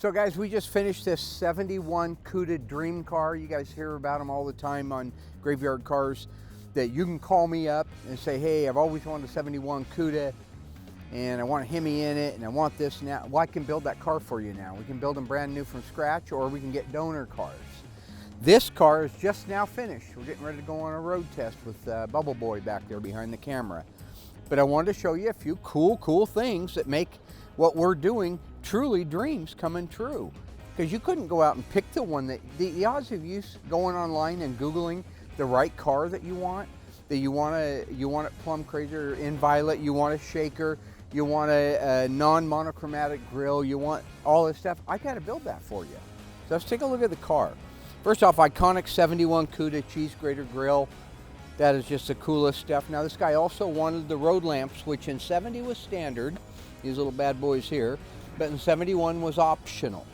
So guys, we just finished this 71 Cuda dream car. You guys hear about them all the time on Graveyard Cars, that you can call me up and say, hey, I've always wanted a 71 Cuda and I want a Hemi in it and I want this now. Well, I can build that car for you now. We can build them brand new from scratch, or we can get donor cars. This car is just now finished. We're getting ready to go on a road test with Bubble Boy back there behind the camera. But I wanted to show you a few cool things that make what we're doing truly dreams coming true. Because you couldn't go out and pick the one that, the odds of you going online and Googling the right car that you want it plum crazy or in violet, you want a shaker, you want a non-monochromatic grill, you want all this stuff, I gotta build that for you. So let's take a look at the car. First off, iconic 71 Cuda cheese grater grill. That is just the coolest stuff. Now this guy also wanted the road lamps, which in 70 was standard, these little bad boys here, but in 71 was optional.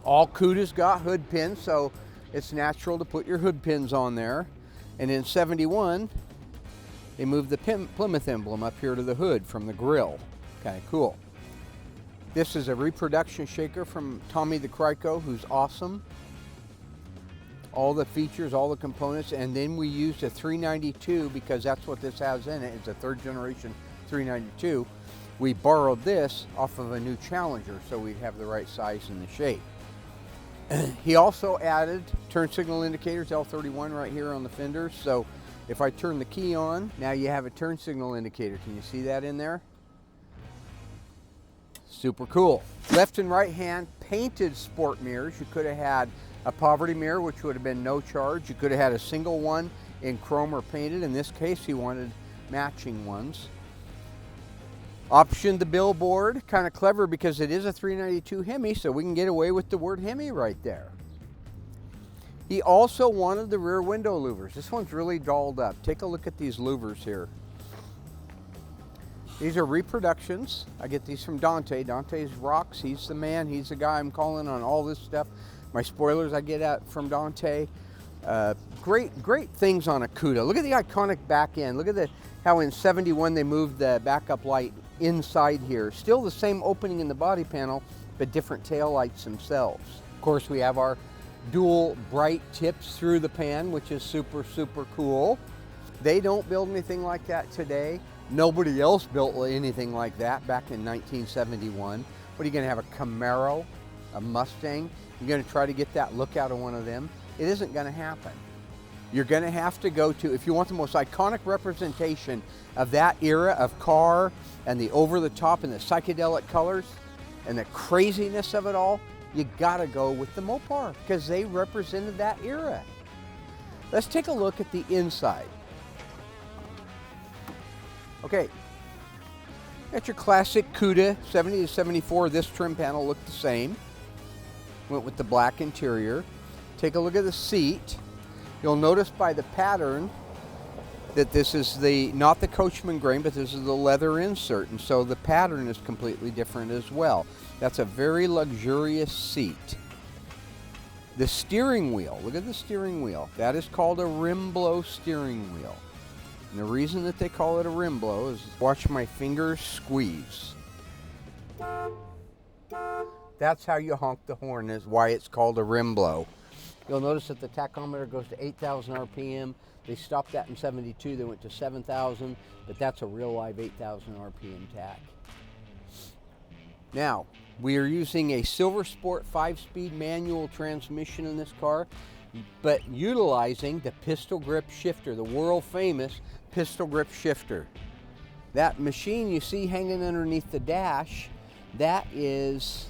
All Cudas got hood pins, so it's natural to put your hood pins on there. And in 71, they moved the Plymouth emblem up here to the hood from the grill. Kind of cool. This is a reproduction shaker from Tommy the Crico, who's awesome. All the features, all the components, and then we used a 392 because that's what this has in it. It's a third generation 392. We borrowed this off of a new Challenger so we'd have the right size and the shape. He also added turn signal indicators, L31 right here on the fenders. So if I turn the key on, now you have a turn signal indicator. Can you see that in there? Super cool. Left and right hand painted sport mirrors. You could have had a poverty mirror, which would have been no charge. You could have had a single one in chrome or painted. In this case, he wanted matching ones. Optioned the billboard, kind of clever because it is a 392 Hemi, so we can get away with the word Hemi right there. He also wanted the rear window louvers. This one's really dolled up. Take a look at these louvers here. These are reproductions. I get these from Dante. Dante's rocks. He's the man. He's the guy I'm calling on all this stuff. My spoilers I get at from Dante. Great things on a Cuda. Look at the iconic back end. Look at how in 71 they moved the backup light inside here. Still the same opening in the body panel, but different tail lights themselves. Of course, we have our dual bright tips through the pan, which is super cool. They don't build anything like that today. Nobody else built anything like that back in 1971. What are you going to have, a Camaro, a Mustang? You're going to try to get that look out of one of them? It isn't going to happen. You're going to have to go to, if you want the most iconic representation of that era of car and the over-the-top and the psychedelic colors and the craziness of it all, you got to go with the Mopar because they represented that era. Let's take a look at the inside. Okay, got your classic Cuda 70 to 74. This trim panel looked the same. Went with the black interior. Take a look at the seat. You'll notice by the pattern that this is not the Coachman grain, but this is the leather insert, and so the pattern is completely different as well. That's a very luxurious seat. The steering wheel, look at the steering wheel. That is called a rim blow steering wheel. And the reason that they call it a rim blow is, watch my fingers squeeze. That's how you honk the horn, is why it's called a rim blow. You'll notice that the tachometer goes to 8,000 RPM. They stopped that in 72, they went to 7,000, but that's a real live 8,000 RPM tach. Now, we are using a Silver Sport 5-speed manual transmission in this car, but utilizing the pistol grip shifter, the world famous pistol grip shifter. That machine you see hanging underneath the dash, that is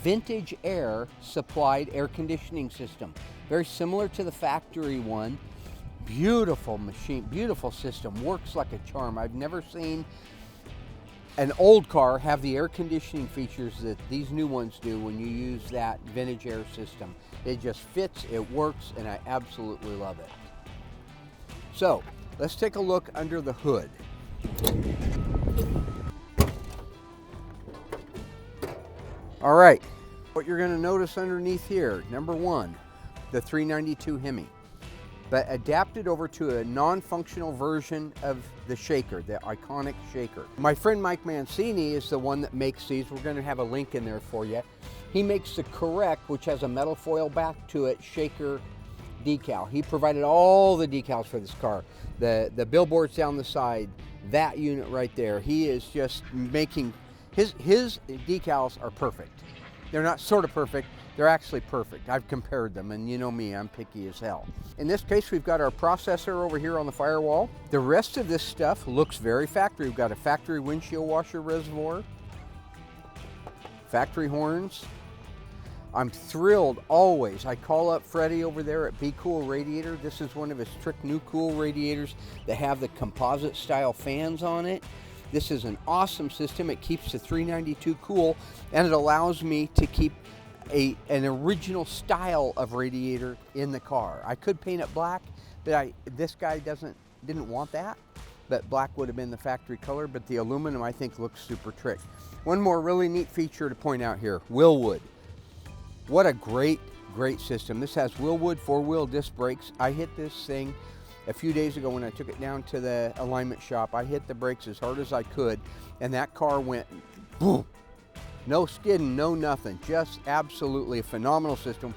Vintage Air supplied air conditioning system. Very similar to the factory one. Beautiful machine, beautiful system, works like a charm. I've never seen an old car have the air conditioning features that these new ones do when you use that Vintage Air system. It just fits, it works, and I absolutely love it. So, let's take a look under the hood. All right, what you're going to notice underneath here, number one, the 392 Hemi. but adapted over to a non-functional version of the shaker, the iconic shaker. My friend Mike Mancini is the one that makes these. We're going to have a link in there for you. He makes the Correct, which has a metal foil back to it, shaker decal. He provided all the decals for this car. The billboards down the side, that unit right there. He is just making, his decals are perfect. They're not sort of perfect, they're actually perfect. I've compared them, and you know me, I'm picky as hell. In this case, we've got our processor over here on the firewall. The rest of this stuff looks very factory. We've got a factory windshield washer reservoir, factory horns. I'm thrilled always. I call up Freddie over there at Be Cool Radiator. This is one of his trick new cool radiators that have the composite style fans on it. This is an awesome system. It keeps the 392 cool, and it allows me to keep an original style of radiator in the car. I could paint it black, but this guy didn't want that. But black would have been the factory color, but the aluminum I think looks super trick. One more really neat feature to point out here, Willwood. What a great system. This has Willwood 4-wheel disc brakes. I hit this thing a few days ago when I took it down to the alignment shop. I hit the brakes as hard as I could, and that car went boom. No skidding, no nothing. Just absolutely a phenomenal system.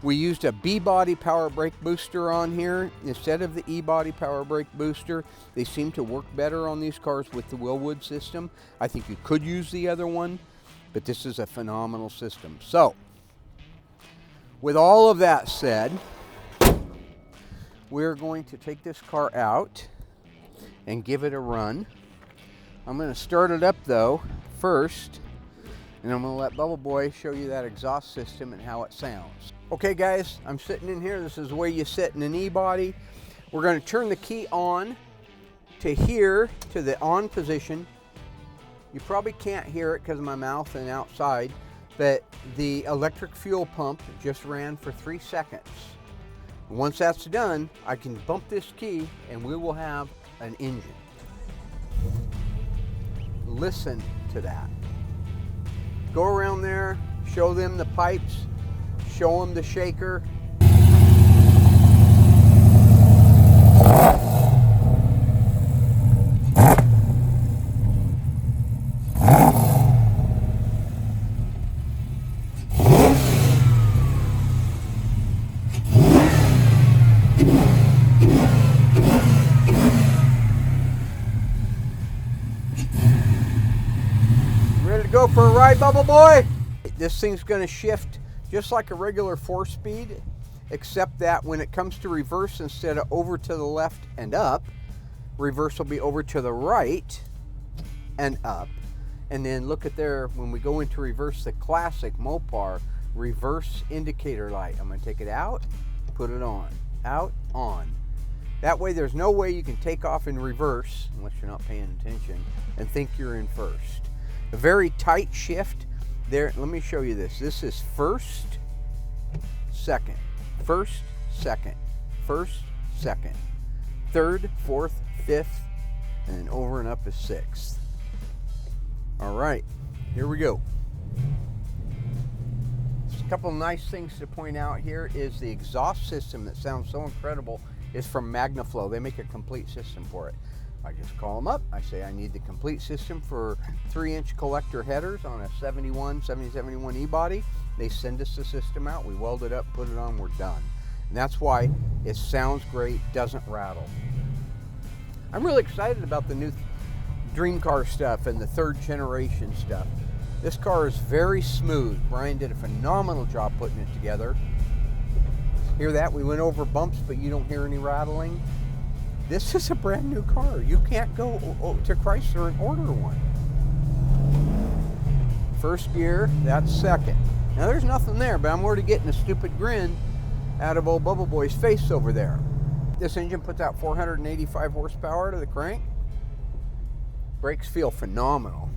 We used a B-body power brake booster on here instead of the E-body power brake booster. They seem to work better on these cars with the Willwood system. I think you could use the other one, but this is a phenomenal system. So, with all of that said, we're going to take this car out and give it a run. I'm going to start it up though first, and I'm going to let Bubble Boy show you that exhaust system and how it sounds. Okay guys, I'm sitting in here. This is the way you sit in an E-body. We're going to turn the key on to here, to the on position. You probably can't hear it because of my mouth and outside, but the electric fuel pump just ran for 3 seconds. Once that's done, I can bump this key and we will have an engine. Listen to that. Go around there, show them the pipes, show them the shaker. Go for a ride, Bubble Boy? This thing's going to shift just like a regular 4-speed, except that when it comes to reverse, instead of over to the left and up, reverse will be over to the right and up. And then look at there, when we go into reverse, the classic Mopar reverse indicator light. I'm going to take it out, put it on, out, on. That way there's no way you can take off in reverse, unless you're not paying attention, and think you're in first. A very tight shift there. Let me show you this. This is first, second, first, second, first, second, third, fourth, fifth, and then over and up is sixth. All right, here we go. Just a couple of nice things to point out here is the exhaust system that sounds so incredible is from MagnaFlow. They make a complete system for it. I just call them up. I say I need the complete system for 3-inch collector headers on a 7071 E-body. They send us the system out. We weld it up, put it on, we're done. And that's why it sounds great, doesn't rattle. I'm really excited about the new Dream Car stuff and the 3rd generation stuff. This car is very smooth. Brian did a phenomenal job putting it together. Hear that? We went over bumps, but you don't hear any rattling. This is a brand new car. You can't go to Chrysler and order one. First gear, that's second. Now there's nothing there, but I'm already getting a stupid grin out of old Bubble Boy's face over there. This engine puts out 485 horsepower to the crank. Brakes feel phenomenal.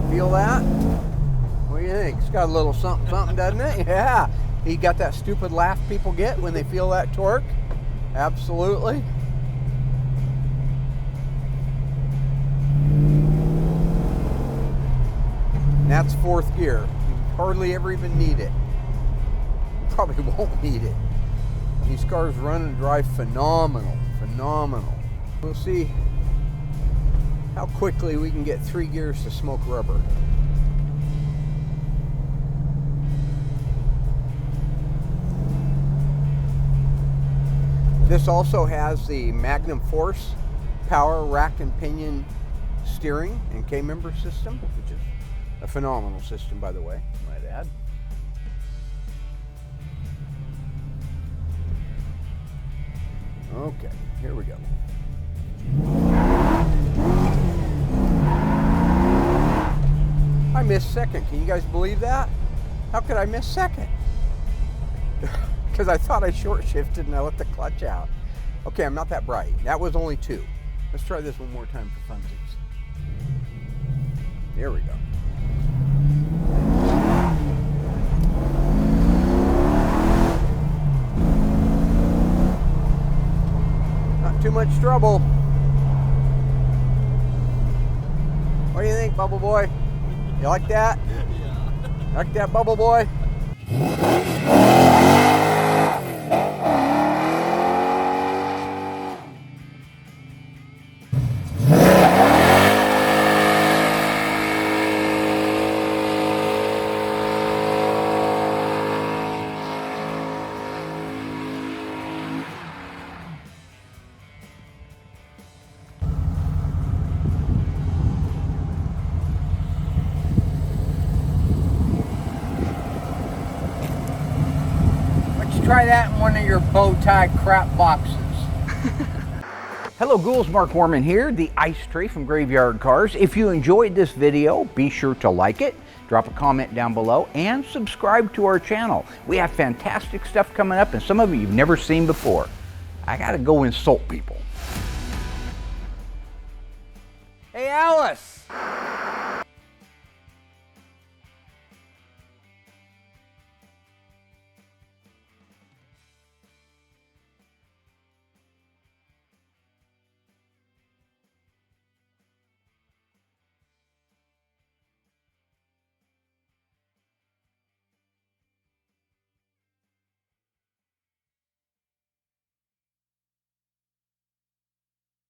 Feel that? What do you think? It's got a little something, something, doesn't it? Yeah. He got that stupid laugh people get when they feel that torque. Absolutely. And that's 4th gear. You hardly ever even need it. probably won't need it. These cars run and drive phenomenal, phenomenal. We'll see how quickly we can get 3 gears to smoke rubber. This also has the Magnum Force power rack and pinion steering and K-member system, which is a phenomenal system, by the way, I might add. Okay, here we go. I missed second. Can you guys believe that? How could I miss second? Because I thought I short shifted and I let the clutch out. Okay, I'm not that bright. That was only 2. Let's try this one more time for funsies. There we go. Not too much trouble. What do you think, Bubble Boy? You like that? Yeah. Like that, Bubble Boy? Try that in one of your bow tie crap boxes. Hello ghouls, Mark Warman here, the Ice Tree from Graveyard Carz. If you enjoyed this video, be sure to like it, drop a comment down below, and subscribe to our channel. We have fantastic stuff coming up, and some of it you've never seen before. I gotta go insult people. Hey Alice!